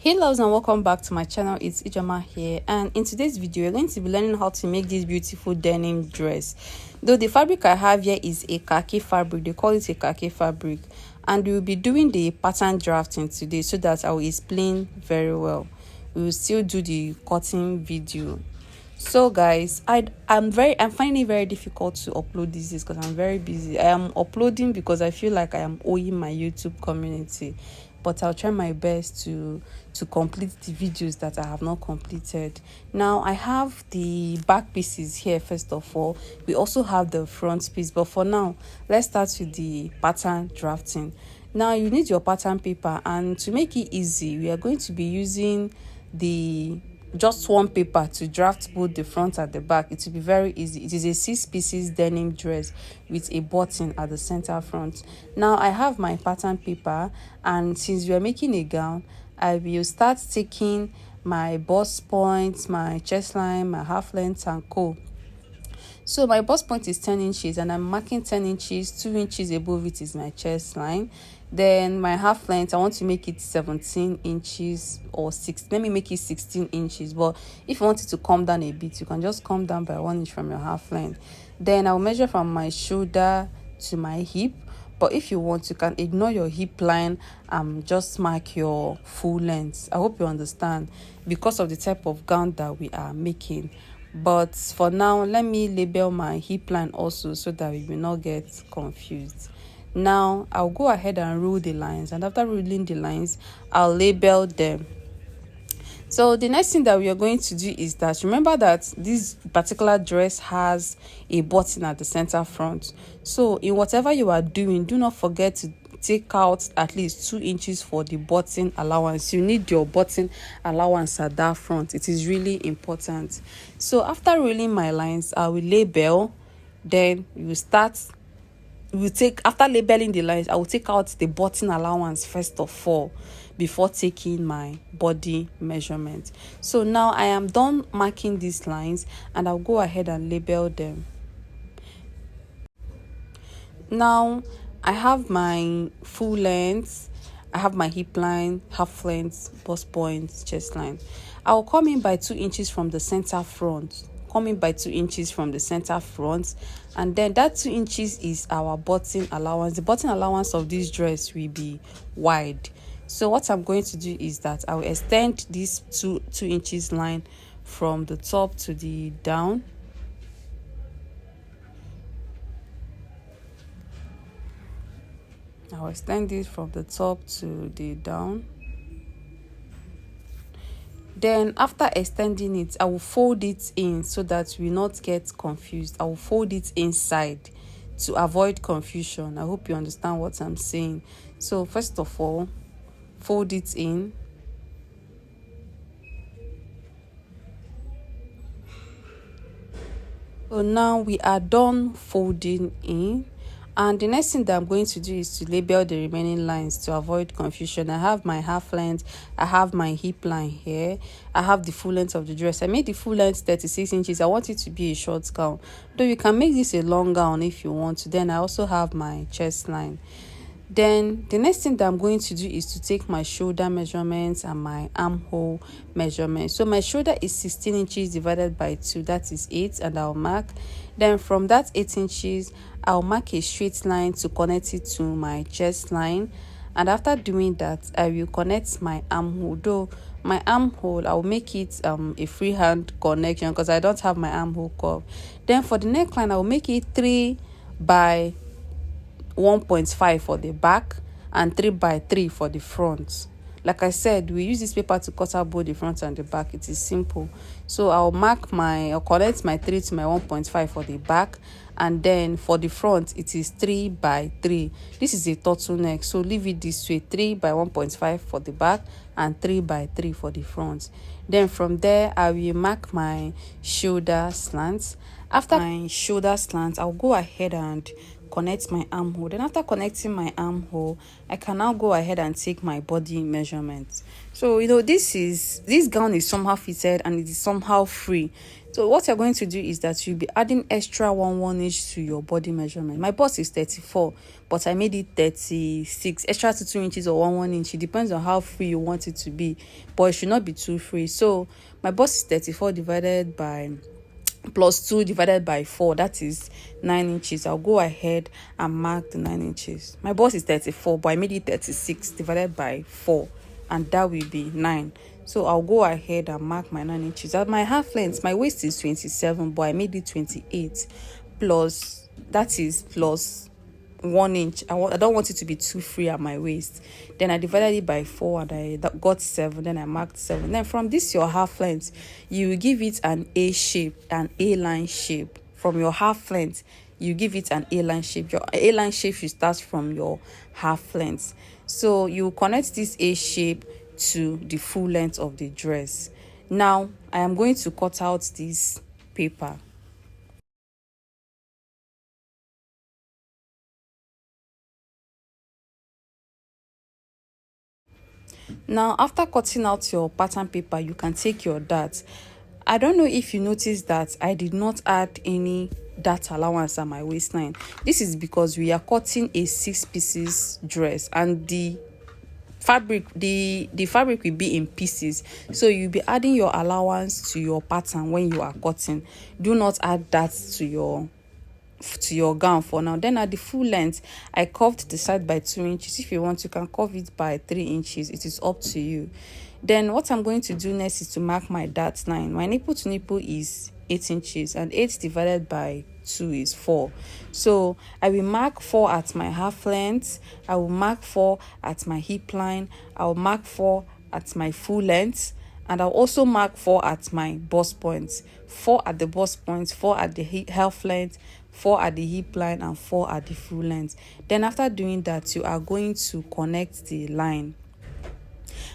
Hey loves, and welcome back to my channel. It's Ijoma here, and in today's video we're going to be learning how to make this beautiful denim dress. Though the fabric I have here is a khaki fabric, they call it a khaki fabric, and we will be doing the pattern drafting today so that I will explain very well. We will still do the cutting video. So guys, I'm finding it very difficult to upload these days because I'm very busy. I am uploading because I feel like I am owing my YouTube community, but I'll try my best to complete the videos that I have not completed. Now I have the back pieces here. First of all, we also have the front piece, but for now let's start with the pattern drafting. Now you need your pattern paper, and to make it easy we are going to be using the just one paper to draft both the front and the back. It will be very easy. It is a 6 pieces denim dress with a button at the center front. Now I have my pattern paper, and since we are making a gown, I will start taking my bust points, my chest line, my half length and co. So my bust point is 10 inches, and I'm marking 10 inches. 2 inches above it is my chest line. Then my half length, I want to make it 17 inches or 6. Let me make it 16 inches. But if you want it to come down a bit, you can just come down by 1 inch from your half length. Then I'll measure from my shoulder to my hip. But if you want, you can ignore your hip line and just mark your full length. I hope you understand, because of the type of gown that we are making. But for now, let me label my hip line also so that we will not get confused. Now I'll go ahead and rule the lines, and after ruling the lines I'll label them. So the next thing that we are going to do is that, remember that this particular dress has a button at the center front. So in whatever you are doing, do not forget to take out at least 2 inches for the button allowance. You need your button allowance at that front. It is really important. So after ruling my lines, I will label. Then after labeling the lines, I will take out the button allowance first of all before taking my body measurement. So now I am done marking these lines, and I'll go ahead and label them. Now I have my full length, I have my hip line, half length, bust point, chest line. I will come in by 2 inches from the center front. Coming by 2 inches from the center front, and then that 2 inches is our button allowance. The button allowance of this dress will be wide. So what I'm going to do is that I will extend this 2 inches line from the top to the down. I will extend this from the top to the down. Then after extending it, I will fold it in so that we not get confused. I will fold it inside to avoid confusion. I hope you understand what I'm saying. So first of all, fold it in. So now we are done folding in. And the next thing that I'm going to do is to label the remaining lines to avoid confusion. I have my half length, I have my hip line here, I have the full length of the dress. I made the full length 36 inches. I want it to be a short gown, though you can make this a long gown if you want to. Then I also have my chest line. Then the next thing that I'm going to do is to take my shoulder measurements and my armhole measurement. So my shoulder is 16 inches divided by 2, that is 8, and I'll mark. Then from that 8 inches, I'll mark a straight line to connect it to my chest line. And after doing that, I will connect my armhole. Though my armhole, I'll make it a freehand connection because I don't have my armhole curve. Then for the neckline, I'll make it 3 by 1.5 for the back and 3 by 3 for the front. Like I said, we use this paper to cut out both the front and the back. It is simple. So I'll connect my 3 to my 1.5 for the back, and then for the front it is 3 by 3. This is a turtleneck, so leave it this way: 3 by 1.5 for the back and 3 by 3 for the front. Then from there I will mark my shoulder slants. After my shoulder slants, I'll go ahead and connect my armhole. Then after connecting my armhole, I can now go ahead and take my body measurements. So this gown is somehow fitted and it is somehow free. So what you're going to do is that you'll be adding extra 1 inch to your body measurement. My bust is 34, but I made it 36, extra to 2 inches or 1 inch. It depends on how free you want it to be, but it should not be too free. So my bust is 34 divided by plus 2 divided by 4, that is 9 inches. I'll go ahead and mark the 9 inches. My bust is 34, but I made it 36 divided by 4, and that will be 9. So I'll go ahead and mark my 9 inches. At my half length, my waist is 27, but I made it 28 plus, that is plus 1 inch. I don't want it to be too free at my waist. Then I divided it by 4 and I got 7. Then I marked 7. Then from this your half length, you will give it an A shape, an A-line shape. From your half length, you give it an A-line shape. Your A-line shape should start from your half length. So you connect this A shape to the full length of the dress. Now I am going to cut out this paper. Now after cutting out your pattern paper, you can take your dart. I don't know if you noticed that I did not add any dart allowance at my waistline. This is because we are cutting a 6 pieces dress and the fabric will be in pieces, so you'll be adding your allowance to your pattern when you are cutting. Do not add that to your gown for now. Then at the full length, I curved the side by 2 inches. If you want, you can curve it by 3 inches. It is up to you. Then what I'm going to do next is to mark my dart line. My nipple to nipple is 8 inches, and 8 divided by 2 is 4. So I will mark 4 at my half length. I will mark 4 at my hip line. I will mark 4 at my full length, and I'll also mark 4 at my bust points. 4 at the bust points, 4 at the half length, 4 at the hip line, and 4 at the full length. Then after doing that, you are going to connect the line.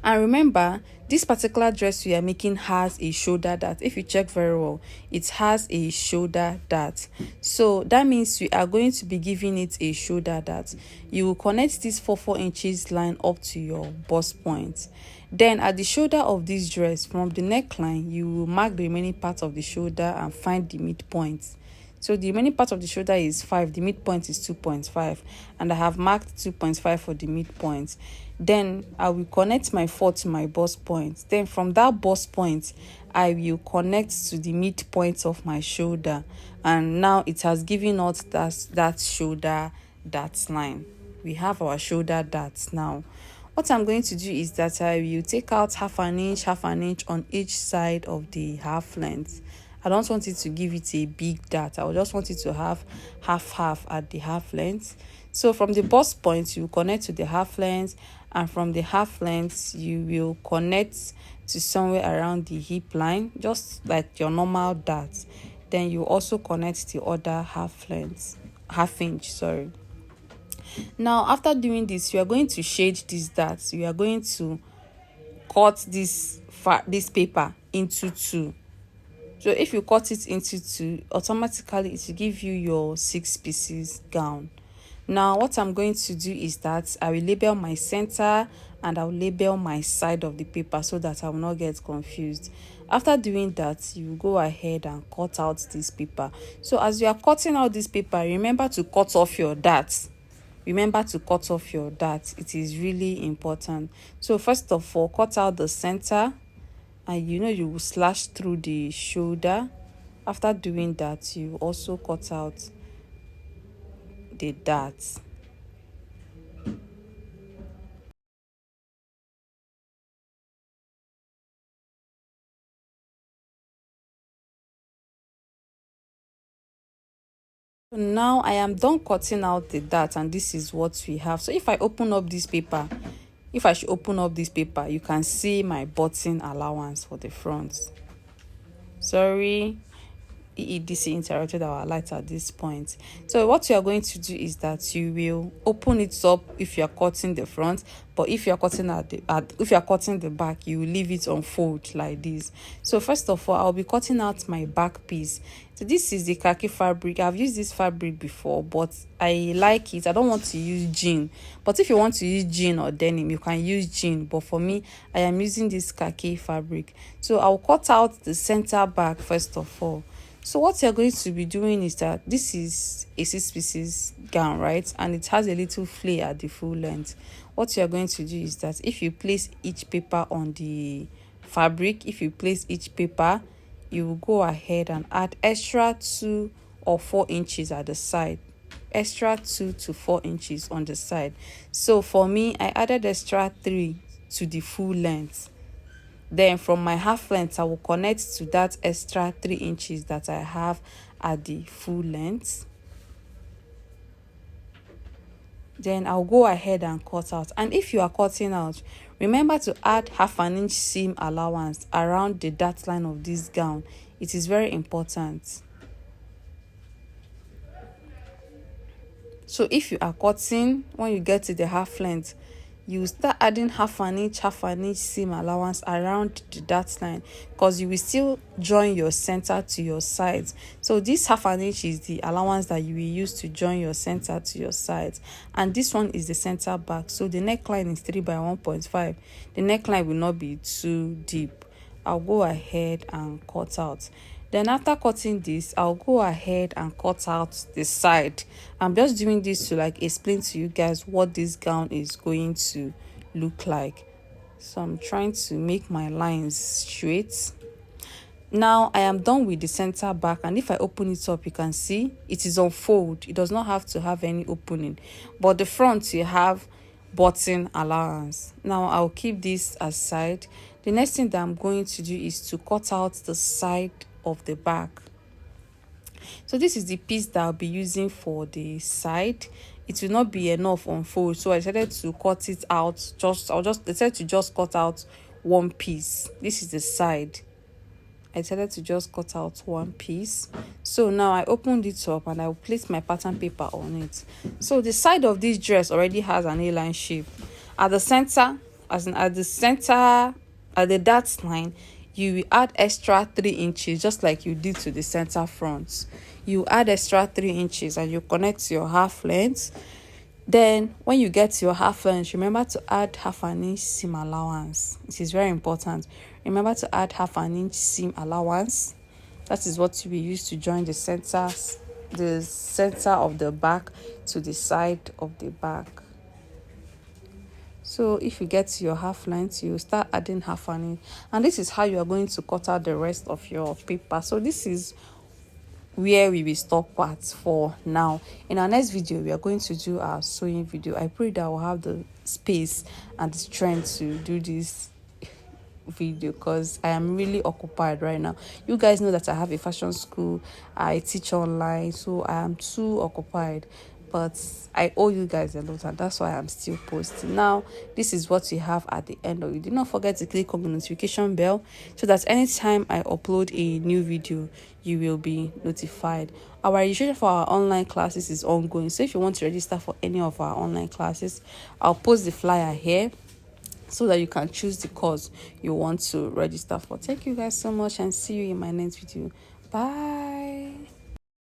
And remember, this particular dress we are making has a shoulder dart. If you check very well, it has a shoulder dart. So that means we are going to be giving it a shoulder dart. You will connect this 4 inches line up to your bust point. Then at the shoulder of this dress, from the neckline, you will mark the remaining part of the shoulder and find the midpoint. So the remaining part of the shoulder is 5, the midpoint is 2.5, and I have marked 2.5 for the midpoint. Then I will connect my 4 to my bust point. Then from that bust point, I will connect to the midpoint of my shoulder, and now it has given us that shoulder dart line. We have our shoulder darts now. What I'm going to do is that I will take out half an inch on each side of the half length. I don't want it to give it a big dart. I just want it to have half at the half length. So from the bust point, you connect to the half length, and from the half length, you will connect to somewhere around the hip line, just like your normal dart. Then you also connect the other half inch. Now after doing this, you are going to shade these darts. You are going to cut this paper into 2. So if you cut it into 2, automatically it will give you your 6 pieces gown. Now what I'm going to do is that I will label my center and I will label my side of the paper so that I will not get confused. After doing that, you go ahead and cut out this paper. So as you are cutting out this paper, remember to cut off your darts. Remember to cut off your darts. It is really important. So first of all, cut out the center, and you will slash through the shoulder. After doing that, you also cut out the darts. So now I am done cutting out the dart, and this is what we have. So if I open up this paper, you can see my button allowance for the front. Sorry, EEDC interrupted our light at this point. So what you are going to do is that you will open it up if you are cutting the front, but if you are cutting if you are cutting the back, you will leave it unfold like this. So first of all, I'll be cutting out my back piece. So this is the khaki fabric. I've used this fabric before, but I like it. I don't want to use jean, but if you want to use jean or denim, you can use jean, but for me, I am using this khaki fabric. So I'll cut out the center back first of all. So what you're going to be doing is that this is a 6 pieces gown, right? And it has a little flare at the full length. What you're going to do is that if you place each paper on the fabric, if you place each paper, you will go ahead and add extra 2 or 4 inches at the side. Extra 2 to 4 inches on the side. So for me, I added extra 3 to the full length. Then from my half length, I will connect to that extra 3 inches that I have at the full length. Then I'll go ahead and cut out. And if you are cutting out, remember to add half an inch seam allowance around the dart line of this gown. It is very important. So if you are cutting, when you get to the half length, you start adding half an inch seam allowance around the dart line, because you will still join your center to your sides. So this half an inch is the allowance that you will use to join your center to your sides, and this one is the center back. So the neckline is 3 by 1.5. The neckline will not be too deep. I'll go ahead and cut out. Then after cutting this, I'll go ahead and cut out the side. I'm just doing this to like explain to you guys what this gown is going to look like. So I'm trying to make my lines straight. Now I am done with the center back, and if I open it up, you can see it is on fold. It does not have to have any opening, but the front you have button allowance. Now I'll keep this aside. The next thing that I'm going to do is to cut out the side of the back. So this is the piece that I'll be using for the side. It will not be enough on fold, so I decided to cut it out. I decided to just cut out one piece. This is the side. I decided to just cut out one piece. So now I opened it up and I will place my pattern paper on it. So the side of this dress already has an A-line shape. At the center, at the dart line, you will add extra 3 inches, just like you did to the center front. You add extra 3 inches and you connect your half length. Then when you get to your half length, remember to add half an inch seam allowance. It is very important. Remember to add half an inch seam allowance. That is what you will use to join the center of the back to the side of the back. So if you get to your half length, you start adding half an inch, and this is how you are going to cut out the rest of your paper. So this is where we will stop at for now. In our next video, we are going to do our sewing video. I pray that I will have the space and the strength to do this video, because I am really occupied right now. You guys know that I have a fashion school, I teach online, so I am too occupied, but I owe you guys a lot, and that's why I'm still posting. Now this is what we have at the end of it. Do not forget to click on the notification bell so that anytime I upload a new video, you will be notified. Our registration for our online classes is ongoing, so if you want to register for any of our online classes, I'll post the flyer here so that you can choose the course you want to register for. Thank you guys so much, and see you in my next video. Bye.